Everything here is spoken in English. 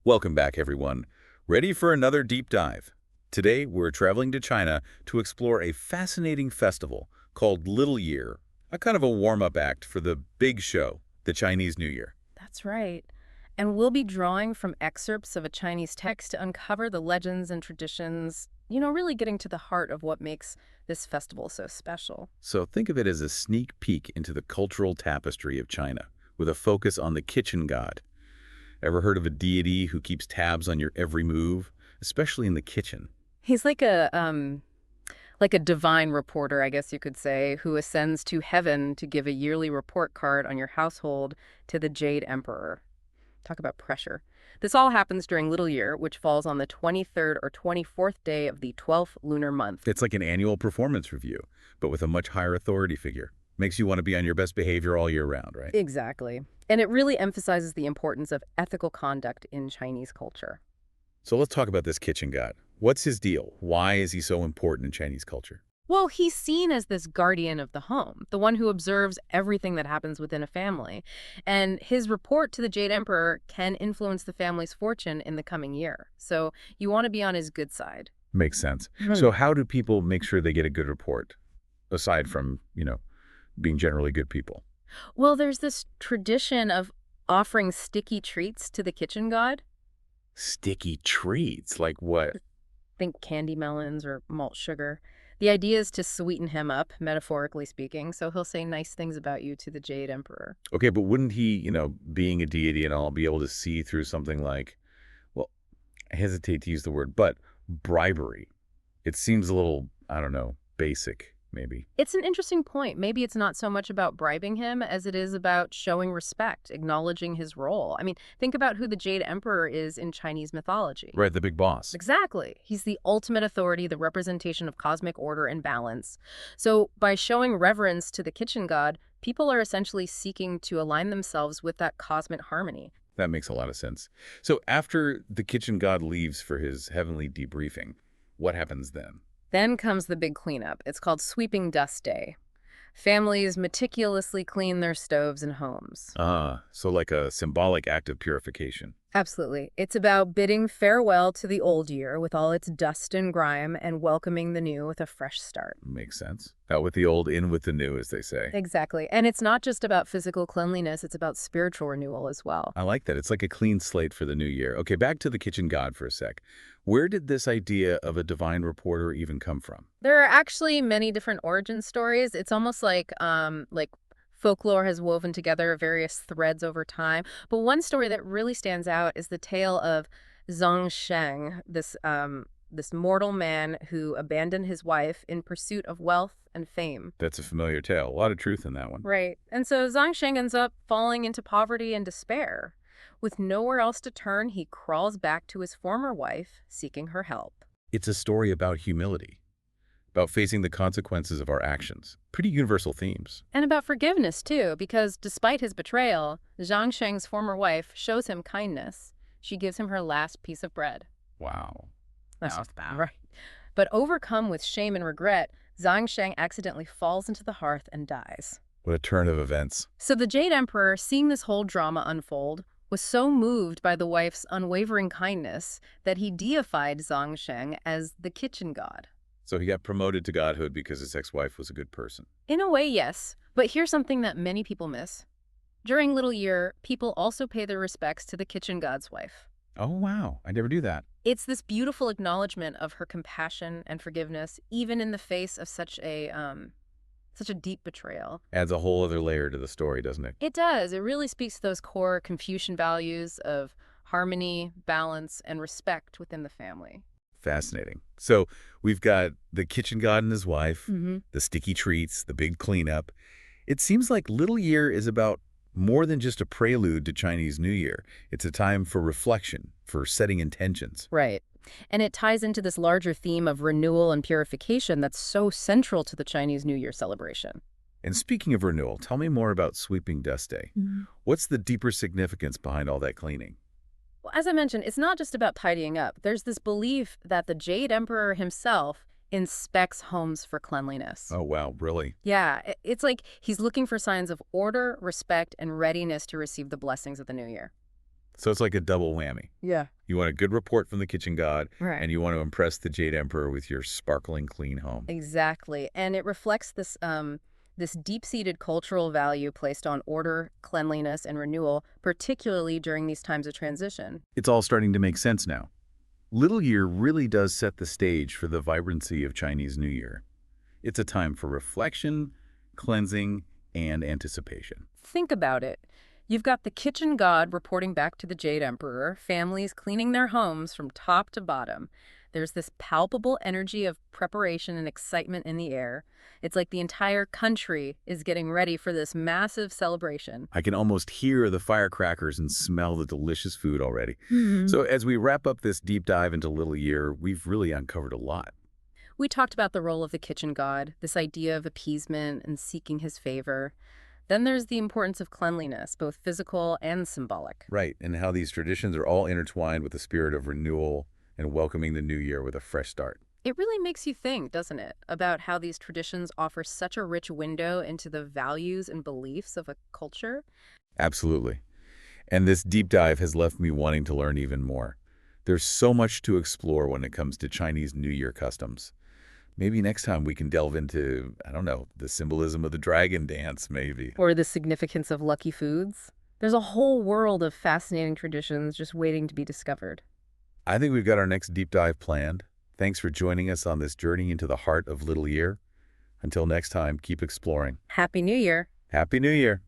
Welcome back, everyone. Ready for another deep dive? Today, we're traveling to China to explore a fascinating festival called Little Year, a kind of a warm-up act for the big show, the Chinese New Year. That's right. And we'll be drawing from excerpts of a Chinese text to uncover the legends and traditions, really getting to the heart of what makes this festival so special. So think of it as a sneak peek into the cultural tapestry of China, with a focus on the kitchen god. Ever heard of a deity who keeps tabs on your every move, especially in the kitchen? He's like a divine reporter, I guess you could say, who ascends to heaven to give a yearly report card on your household to the Jade Emperor. Talk about pressure. This all happens during Little Year, which falls on the 23rd or 24th day of the 12th lunar month. It's like an annual performance review, but with a much higher authority figure. Makes you want to be on your best behavior all year round, right? Exactly. And it really emphasizes the importance of ethical conduct in Chinese culture. So let's talk about this kitchen god. What's his deal? Why is he so important in Chinese culture? Well, he's seen as this guardian of the home, the one who observes everything that happens within a family. And his report to the Jade Emperor can influence the family's fortune in the coming year. So you want to be on his good side. Makes sense. Mhm. So how do people make sure they get a good report, aside from, being generally good people? Well, there's this tradition of offering sticky treats to the kitchen god. Sticky treats, like what? Think candy melons or malt sugar. The idea is to sweeten him up, metaphorically speaking, so he'll say nice things about you to the Jade Emperor. Okay, but wouldn't he, being a deity and all, be able to see through something like, well, I hesitate to use the word, but bribery? It seems a little, I don't know, basic, maybe. It's an interesting point. Maybe it's not so much about bribing him as it is about showing respect, acknowledging his role. I mean, think about who the Jade Emperor is in Chinese mythology. Right, the big boss. Exactly. He's the ultimate authority, the representation of cosmic order and balance. So by showing reverence to the kitchen god, people are essentially seeking to align themselves with that cosmic harmony. That makes a lot of sense. So after the kitchen god leaves for his heavenly debriefing, what happens then? Then comes the big cleanup. It's called Sweeping Dust Day. Families meticulously clean their stoves and homes. Ah, so like a symbolic act of purification. Absolutely. It's about bidding farewell to the old year with all its dust and grime and welcoming the new with a fresh start. Makes sense. Out with the old, in with the new, as they say. Exactly. And it's not just about physical cleanliness, it's about spiritual renewal as well. I like that. It's like a clean slate for the new year. Okay, back to the kitchen god for a sec. Where did this idea of a divine reporter even come from? There are actually many different origin stories. It's almost like folklore has woven together various threads over time. But one story that really stands out is the tale of Zhang Sheng, this mortal man who abandoned his wife in pursuit of wealth and fame. That's a familiar tale. A lot of truth in that one. Right. And so Zhang Sheng ends up falling into poverty and despair. With nowhere else to turn, he crawls back to his former wife, seeking her help. It's a story about humility, about facing the consequences of our actions. Pretty universal themes. And about forgiveness, too, because despite his betrayal, Zhang Sheng's former wife shows him kindness. She gives him her last piece of bread. Wow. That's Now, just right. But overcome with shame and regret, Zhang Sheng accidentally falls into the hearth and dies. what a turn of events. So the Jade Emperor, seeing this whole drama unfold, was so moved by the wife's unwavering kindness that he deified Zhang Sheng as the kitchen god. So he got promoted to godhood because his ex-wife was a good person. In a way, yes. But here's something that many people miss. During Little Year, people also pay their respects to the kitchen god's wife. Oh, wow. I never do that. It's this beautiful acknowledgement of her compassion and forgiveness, even in the face of such a deep betrayal. Adds a whole other layer to the story, doesn't it? It does. It really speaks to those core Confucian values of harmony, balance, and respect within the family. Fascinating. So we've got the kitchen god and his wife, Mm-hmm. the sticky treats, the big cleanup. It seems like Little Year is about more than just a prelude to Chinese New Year. It's a time for reflection, for setting intentions. Right. And it ties into this larger theme of renewal and purification that's so central to the Chinese New Year celebration. And speaking of renewal, tell me more about Sweeping Dust Day. Mhm. What's the deeper significance behind all that cleaning? Well, as I mentioned, it's not just about tidying up. There's this belief that the Jade Emperor himself inspects homes for cleanliness. Oh, wow, really? Yeah, it's like he's looking for signs of order, respect, and readiness to receive the blessings of the new year. So it's like a double whammy. Yeah. You want a good report from the kitchen god, Right. and you want to impress the Jade Emperor with your sparkling clean home. Exactly. And it reflects this deep-seated cultural value placed on order, cleanliness, and renewal, particularly during these times of transition. It's all starting to make sense now. Little Year really does set the stage for the vibrancy of Chinese New Year. It's a time for reflection, cleansing, and anticipation. Think about it. You've got the kitchen god reporting back to the Jade Emperor, families cleaning their homes from top to bottom. There's this palpable energy of preparation and excitement in the air. It's like the entire country is getting ready for this massive celebration. I can almost hear the firecrackers and smell the delicious food already. Mhm. So as we wrap up this deep dive into Little Year, we've really uncovered a lot. We talked about the role of the kitchen god, this idea of appeasement and seeking his favor. Then there's the importance of cleanliness, both physical and symbolic. Right, and how these traditions are all intertwined with the spirit of renewal and welcoming the new year with a fresh start. It really makes you think, doesn't it, about how these traditions offer such a rich window into the values and beliefs of a culture? Absolutely. And this deep dive has left me wanting to learn even more. There's so much to explore when it comes to Chinese New Year customs. Maybe next time we can delve into, I don't know, the symbolism of the dragon dance, maybe. Or the significance of lucky foods? There's a whole world of fascinating traditions just waiting to be discovered. I think we've got our next deep dive planned. Thanks for joining us on this journey into the heart of Little Year. Until next time, keep exploring. Happy New Year! Happy New Year!